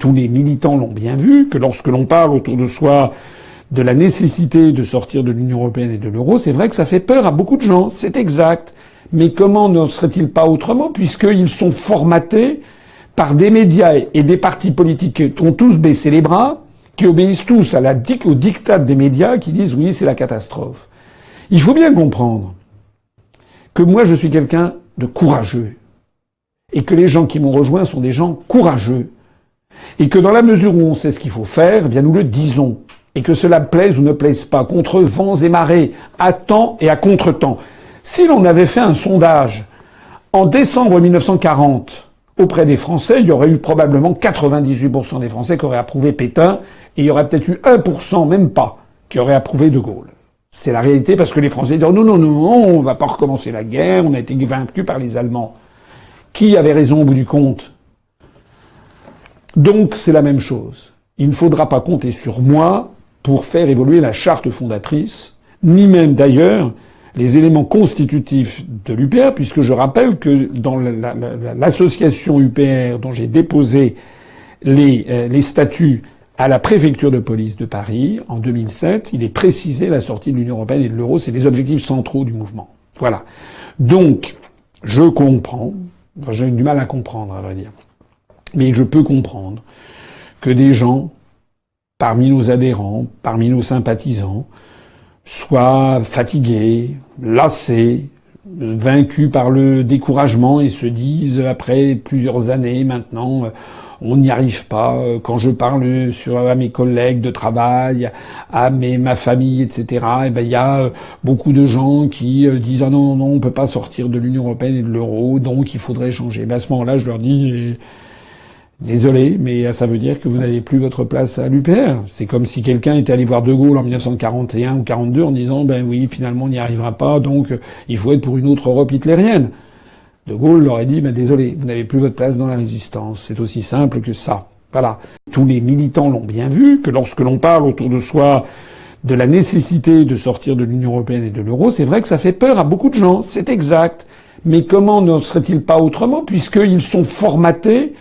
tous les militants l'ont bien vu, que lorsque l'on parle autour de soi de la nécessité de sortir de l'Union européenne et de l'euro, c'est vrai que ça fait peur à beaucoup de gens, c'est exact. Mais comment ne serait-il pas autrement, puisqu'ils sont formatés par des médias et des partis politiques qui ont tous baissé les bras, qui obéissent tous au diktat des médias, qui disent oui, c'est la catastrophe. Il faut bien comprendre que moi, je suis quelqu'un de courageux. Et que les gens qui m'ont rejoint sont des gens courageux. Et que dans la mesure où on sait ce qu'il faut faire, eh bien nous le disons. Et que cela plaise ou ne plaise pas, contre vents et marées, à temps et à contre-temps. Si l'on avait fait un sondage en décembre 1940 auprès des Français, il y aurait eu probablement 98% des Français qui auraient approuvé Pétain, et il y aurait peut-être eu 1%, même pas, qui aurait approuvé De Gaulle. C'est la réalité, parce que les Français disent non, on va pas recommencer la guerre, on a été vaincus par les Allemands. Qui avait raison au bout du compte? Donc c'est la même chose. Il ne faudra pas compter sur moi pour faire évoluer la charte fondatrice, ni même d'ailleurs les éléments constitutifs de l'UPR, puisque je rappelle que dans l'association UPR dont j'ai déposé les statuts à la préfecture de police de Paris en 2007, il est précisé la sortie de l'Union européenne et de l'euro, c'est les objectifs centraux du mouvement. Voilà. Donc, je comprends, enfin j'ai du mal à comprendre à vrai dire, mais je peux comprendre que des gens, parmi nos adhérents, parmi nos sympathisants, soient fatigués, lassés, vaincus par le découragement et se disent, après plusieurs années maintenant, on n'y arrive pas. Quand je parle à mes collègues de travail, à ma famille, etc., eh ben, il y a beaucoup de gens qui disent, ah non, on peut pas sortir de l'Union européenne et de l'euro, donc il faudrait changer. Ben, à ce moment-là, je leur dis, désolé, mais ça veut dire que vous n'avez plus votre place à l'UPR. C'est comme si quelqu'un était allé voir De Gaulle en 1941 ou 42 en disant, ben oui, finalement, on n'y arrivera pas, donc il faut être pour une autre Europe hitlérienne. De Gaulle leur a dit, ben désolé, vous n'avez plus votre place dans la résistance. C'est aussi simple que ça. Voilà. Tous les militants l'ont bien vu, que lorsque l'on parle autour de soi de la nécessité de sortir de l'Union européenne et de l'euro, c'est vrai que ça fait peur à beaucoup de gens. C'est exact. Mais comment ne serait-il pas autrement, puisqu'ils sont formatés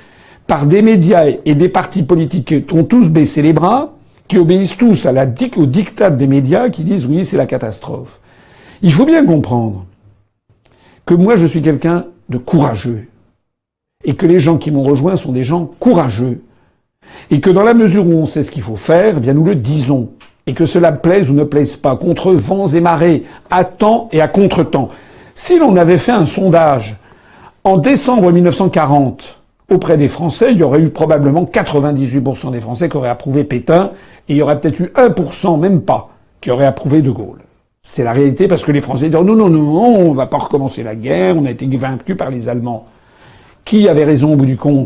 par des médias et des partis politiques qui ont tous baissé les bras, qui obéissent tous au diktat des médias, qui disent oui, c'est la catastrophe. Il faut bien comprendre que moi, je suis quelqu'un de courageux. Et que les gens qui m'ont rejoint sont des gens courageux. Et que dans la mesure où on sait ce qu'il faut faire, eh bien nous le disons. Et que cela plaise ou ne plaise pas, contre vents et marées, à temps et à contre-temps. Si l'on avait fait un sondage en décembre 1940 auprès des Français, il y aurait eu probablement 98% des Français qui auraient approuvé Pétain, et il y aurait peut-être eu 1%, même pas, qui auraient approuvé De Gaulle. C'est la réalité, parce que les Français disent non, on va pas recommencer la guerre, on a été vaincus par les Allemands. Qui avait raison au bout du compte?